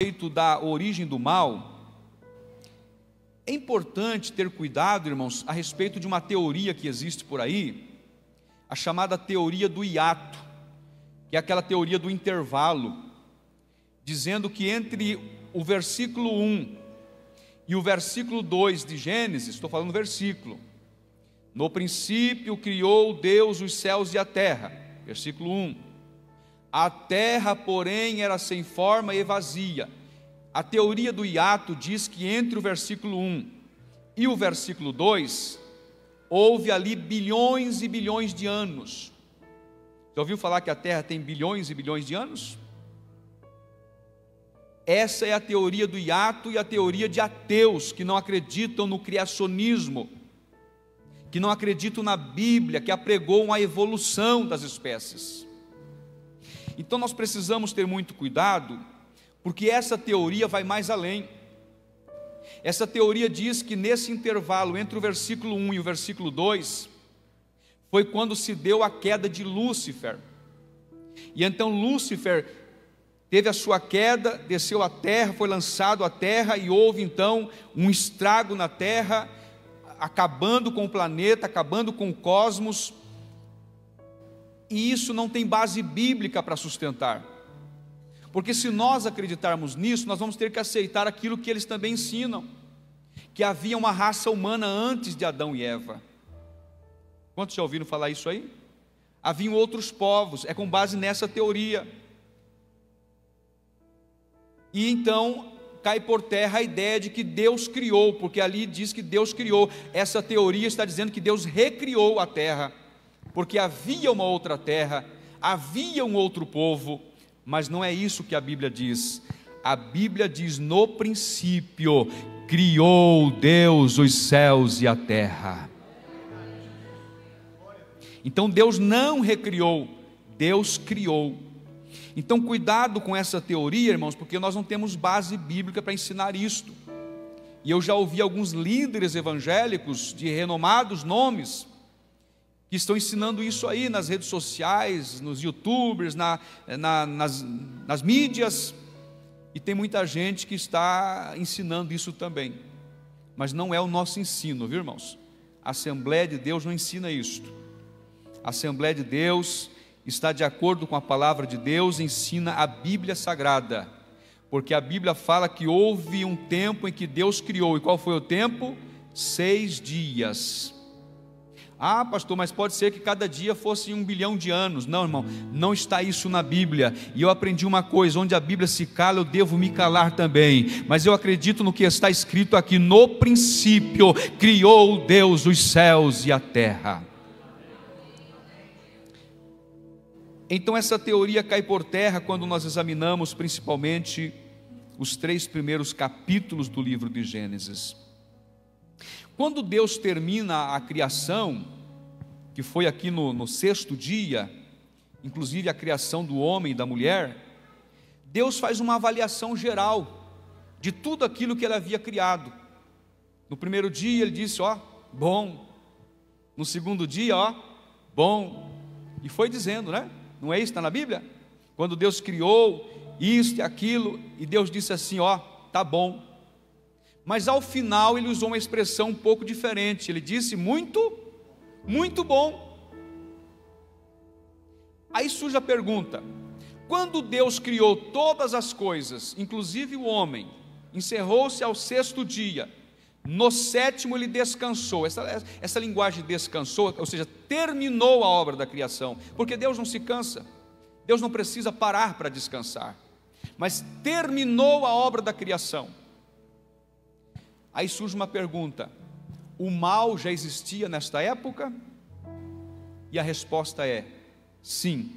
respeito da origem do mal, é importante ter cuidado, irmãos, a respeito de uma teoria que existe por aí, a chamada teoria do hiato, que é aquela teoria do intervalo, dizendo que entre o versículo 1 e o versículo 2 de Gênesis, estou falando versículo, no princípio criou Deus os céus e a terra, versículo 1, a terra, porém, era sem forma e vazia. A teoria do hiato diz que entre o versículo 1 e o versículo 2, houve ali bilhões e bilhões de anos. Já ouviu falar que a terra tem bilhões e bilhões de anos? Essa é a teoria do hiato e a teoria de ateus, que não acreditam no criacionismo, que não acreditam na Bíblia, que apregou uma evolução das espécies. Então nós precisamos ter muito cuidado, porque essa teoria vai mais além. Essa teoria diz que nesse intervalo entre o versículo 1 e o versículo 2, foi quando se deu a queda de Lúcifer. E então Lúcifer teve a sua queda, desceu à terra, foi lançado à terra, e houve então um estrago na terra, acabando com o planeta, acabando com o cosmos. E isso não tem base bíblica para sustentar, porque se nós acreditarmos nisso, nós vamos ter que aceitar aquilo que eles também ensinam, que havia uma raça humana antes de Adão e Eva. Quantos já ouviram falar isso aí? Haviam outros povos, é com base nessa teoria. E então cai por terra a ideia de que Deus criou, porque ali diz que Deus criou. Essa teoria está dizendo que Deus recriou a terra, porque havia uma outra terra, havia um outro povo, mas não é isso que a Bíblia diz. A Bíblia diz: no princípio criou Deus os céus e a terra. Então Deus não recriou, Deus criou. Então cuidado com essa teoria, irmãos, porque nós não temos base bíblica para ensinar isto. E eu já ouvi alguns líderes evangélicos de renomados nomes que estão ensinando isso aí nas redes sociais, nos youtubers, nas mídias, e tem muita gente que está ensinando isso também, mas não é o nosso ensino, viu, irmãos? A Assembleia de Deus não ensina isto. A Assembleia de Deus está de acordo com a palavra de Deus, ensina a Bíblia Sagrada, porque a Bíblia fala que houve um tempo em que Deus criou, e qual foi o tempo? 6 dias. Ah, pastor, mas pode ser que cada dia fosse 1 bilhão de anos. Não, irmão, não está isso na Bíblia. E eu aprendi uma coisa: onde a Bíblia se cala, eu devo me calar também. Mas eu acredito no que está escrito aqui: no princípio criou Deus os céus e a terra. Então essa teoria cai por terra quando nós examinamos principalmente os 3 primeiros capítulos do livro de Gênesis. Quando Deus termina a criação, que foi aqui no 6º dia, inclusive a criação do homem e da mulher, Deus faz uma avaliação geral de tudo aquilo que Ele havia criado. No primeiro dia Ele disse: ó, bom. No segundo dia, ó, bom. E foi dizendo, né? Não é isso que está na Bíblia? Quando Deus criou isto e aquilo, e Deus disse assim: ó, tá bom. Mas ao final Ele usou uma expressão um pouco diferente. Ele disse: muito, muito bom. Aí surge a pergunta: quando Deus criou todas as coisas, inclusive o homem, encerrou-se ao 6º dia, no 7º Ele descansou. Essa linguagem descansou, ou seja, terminou a obra da criação, porque Deus não se cansa, Deus não precisa parar para descansar, mas terminou a obra da criação. Aí surge uma pergunta: o mal já existia nesta época? E a resposta é: sim,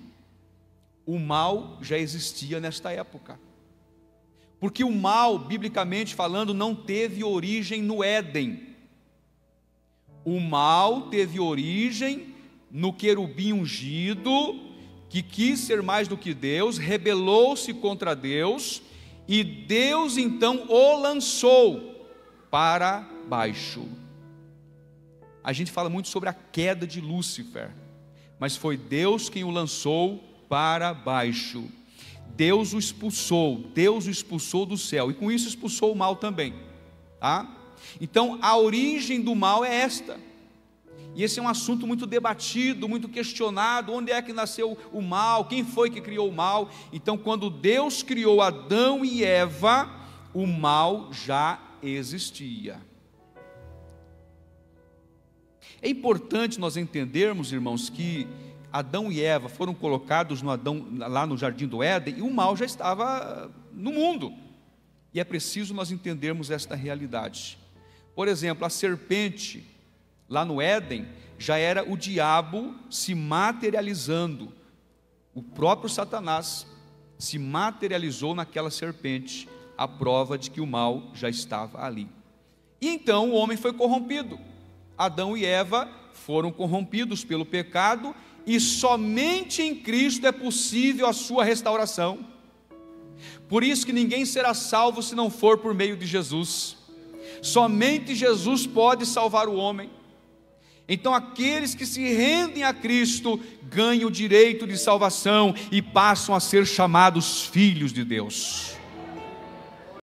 o mal já existia nesta época. Porque o mal, biblicamente falando, não teve origem no Éden. O mal teve origem no querubim ungido, que quis ser mais do que Deus, rebelou-se contra Deus, e Deus então o lançou para baixo. A gente fala muito sobre a queda de Lúcifer, mas foi Deus quem o lançou para baixo. Deus o expulsou do céu, e com isso expulsou o mal também, tá? Então a origem do mal é esta, e esse é um assunto muito debatido, muito questionado: onde é que nasceu o mal, quem foi que criou o mal? Então, quando Deus criou Adão e Eva, o mal já existia. É importante nós entendermos, irmãos, que Adão e Eva foram colocados lá no jardim do Éden, e o mal já estava no mundo, e é preciso nós entendermos esta realidade. Por exemplo, a serpente lá no Éden já era o diabo se materializando, o próprio Satanás se materializou naquela serpente, a prova de que o mal já estava ali. E então o homem foi corrompido, Adão e Eva foram corrompidos pelo pecado, e somente em Cristo é possível a sua restauração. Por isso que ninguém será salvo se não for por meio de Jesus. Somente Jesus pode salvar o homem. Então aqueles que se rendem a Cristo ganham o direito de salvação e passam a ser chamados filhos de Deus.